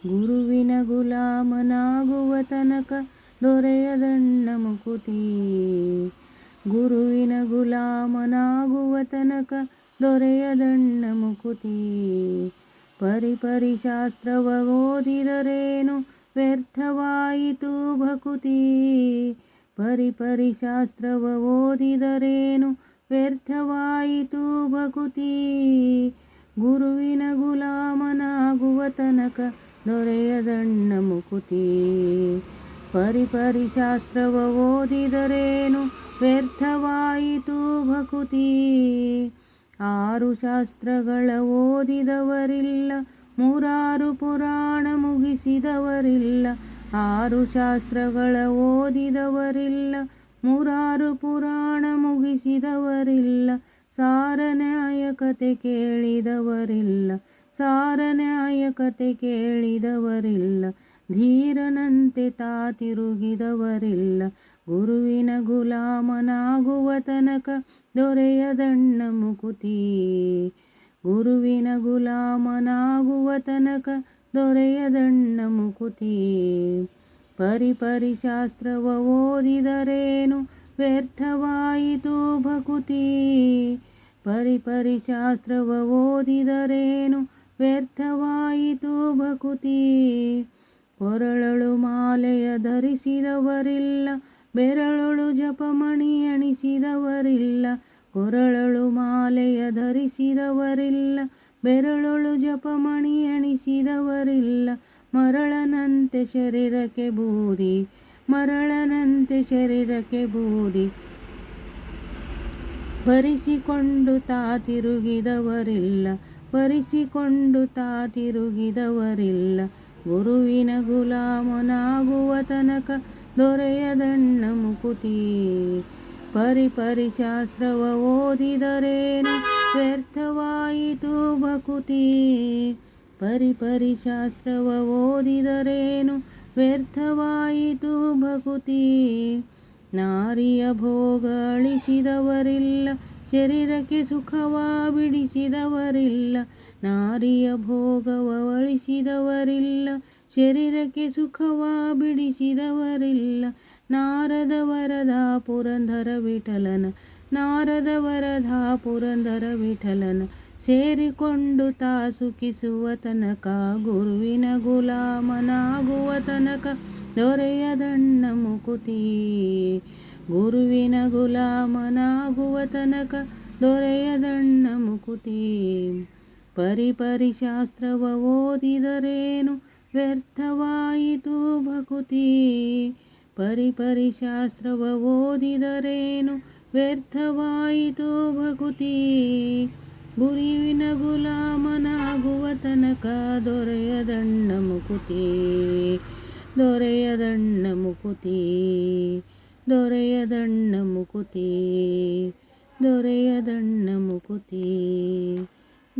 ಗುರುವಿನ ಗುಲಾಮನಾಗುವ ತನಕ ದೊರೆಯದಣ್ಣ ಮುಕುತಿ. ಗುರುವಿನ ಗುಲಾಮನಾಗುವ ತನಕ ದೊರೆಯದಣ್ಣ ಮುಕುತಿ. ಪರಿಪರಿ ಶಾಸ್ತ್ರವ ಓದಿದರೇನು ವ್ಯರ್ಥವಾಯಿತು ಭಕುತಿ. ಪರಿಪರಿ ಶಾಸ್ತ್ರವ ಓದಿದರೇನು ವ್ಯರ್ಥವಾಯಿತು ಭಕುತಿ. ಗುರುವಿನ ಗುಲಾಮನಾಗುವ ತನಕ ದೊರೆಯದಣ್ಣ ಮುಕುತಿ. ಪರಿಪರಿ ಶಾಸ್ತ್ರವ ಓದಿದರೇನು ವ್ಯರ್ಥವಾಯಿತು ಭಕುತಿ. 6 ಶಾಸ್ತ್ರಗಳ ಓದಿದವರಿಲ್ಲ, 3 ಪುರಾಣ ಮುಗಿಸಿದವರಿಲ್ಲ. 6 ಶಾಸ್ತ್ರಗಳ ಓದಿದವರಿಲ್ಲ, 3 ಪುರಾಣ ಮುಗಿಸಿದವರಿಲ್ಲ. ಸಾರ ನ್ಯಾಯ ಕತೆ ಕೇಳಿದವರಿಲ್ಲ, ಸಾರ ನ್ಯಾಯ ಕತೆ ಕೇಳಿದವರಿಲ್ಲ. ಧೀರನಂತೆ ತಾ ತಿರುಗಿದವರಿಲ್ಲ. ಗುರುವಿನ ಗುಲಾಮನಾಗುವ ತನಕ ದೊರೆಯದಣ್ಣ ಮುಕುತಿ. ಗುರುವಿನ ಗುಲಾಮನಾಗುವ ತನಕ ದೊರೆಯದಣ್ಣ ಮುಕುತಿ. ಪರಿಪರಿ ಶಾಸ್ತ್ರವ ಓದಿದರೇನು ವ್ಯರ್ಥವಾಯಿತು ಭಕುತಿ. ಪರಿಪರಿ ಶಾಸ್ತ್ರವ ಓದಿದರೇನು ವ್ಯರ್ಥವಾಯಿತು ಭಕುತಿ. ಕೊರಳಳು ಮಾಲೆಯ ಧರಿಸಿದವರಿಲ್ಲ, ಬೆರಳೊಳು ಜಪಮಣಿ ಎಣಿಸಿದವರಿಲ್ಲ. ಕೊರಳಳು ಮಾಲೆಯ ಧರಿಸಿದವರಿಲ್ಲ, ಬೆರಳೊಳು ಜಪಮಣಿ ಎಣಿಸಿದವರಿಲ್ಲ. ಮರಳನಂತೆ ಶರೀರಕ್ಕೆ ಬೂದಿ, ಮರಳನಂತೆ ಶರೀರಕ್ಕೆ ಬೂದಿ. ಬರಿಸಿಕೊಂಡು ತಾ ತಿರುಗಿದವರಿಲ್ಲ, ಬರಿಸಿಕೊಂಡು ತಾ ತಿರುಗಿದವರಿಲ್ಲ. ಗುರುವಿನ ಗುಲಾಮನಾಗುವ ತನಕ ದೊರೆಯದಣ್ಣ ಮುಕುತಿ. ಪರಿಪರಿ ಶಾಸ್ತ್ರವ ಓದಿದರೇನು ವ್ಯರ್ಥವಾಯಿತು ಭಕುತಿ. ಪರಿಪರಿ ಶಾಸ್ತ್ರವ ಓದಿದರೇನು ವ್ಯರ್ಥವಾಯಿತು ಭಕುತಿ. ನಾರಿಯ ಭೋಗ ಅಳಿಸಿದವರಿಲ್ಲ, ಶರೀರಕ್ಕೆ ಸುಖವ ಬಿಡಿಸಿದವರಿಲ್ಲ. ನಾರಿಯ ಭೋಗವ ಅಳಿಸಿದವರಿಲ್ಲ, ಶರೀರಕ್ಕೆ ಸುಖವ ಬಿಡಿಸಿದವರಿಲ್ಲ. ನಾರದ ವರದ ಪುರಂದರ ವಿಠಲನ, ನಾರದ ವರದ ಪುರಂದರ ವಿಠಲನ. ಸೇರಿಕೊಂಡು ತಾ ಸುಖಿಸುವ ತನಕ, ಗುರುವಿನ ಗುಲಾಮನಾಗುವ ತನಕ ದೊರೆಯದಣ್ಣ ಮುಕುತಿ. ಗುರುವಿನ ಗುಲಾಮನಾಗುವ ತನಕ ದೊರೆಯದಣ್ಣ ಮುಕುತಿ. ಪರಿಪರಿ ಶಾಸ್ತ್ರವ ಓದಿದರೇನು ವ್ಯರ್ಥವಾಯಿತು ಭಕುತಿ. ಪರಿಪರಿ ಶಾಸ್ತ್ರವ ಓದಿದರೇನು ವ್ಯರ್ಥವಾಯಿತು ಭಕುತಿ. ಗುರುವಿನ ಗುಲಾಮನಾಗುವ ತನಕ ದೊರೆಯದಣ್ಣ ಮುಕುತಿ. ದೊರೆಯದಣ್ಣ ಮುಕುತಿ. ದೊರೆಯದಣ್ಣ ಮುಕುತಿ. ದೊರೆಯದಣ್ಣ ಮುಕುತಿ.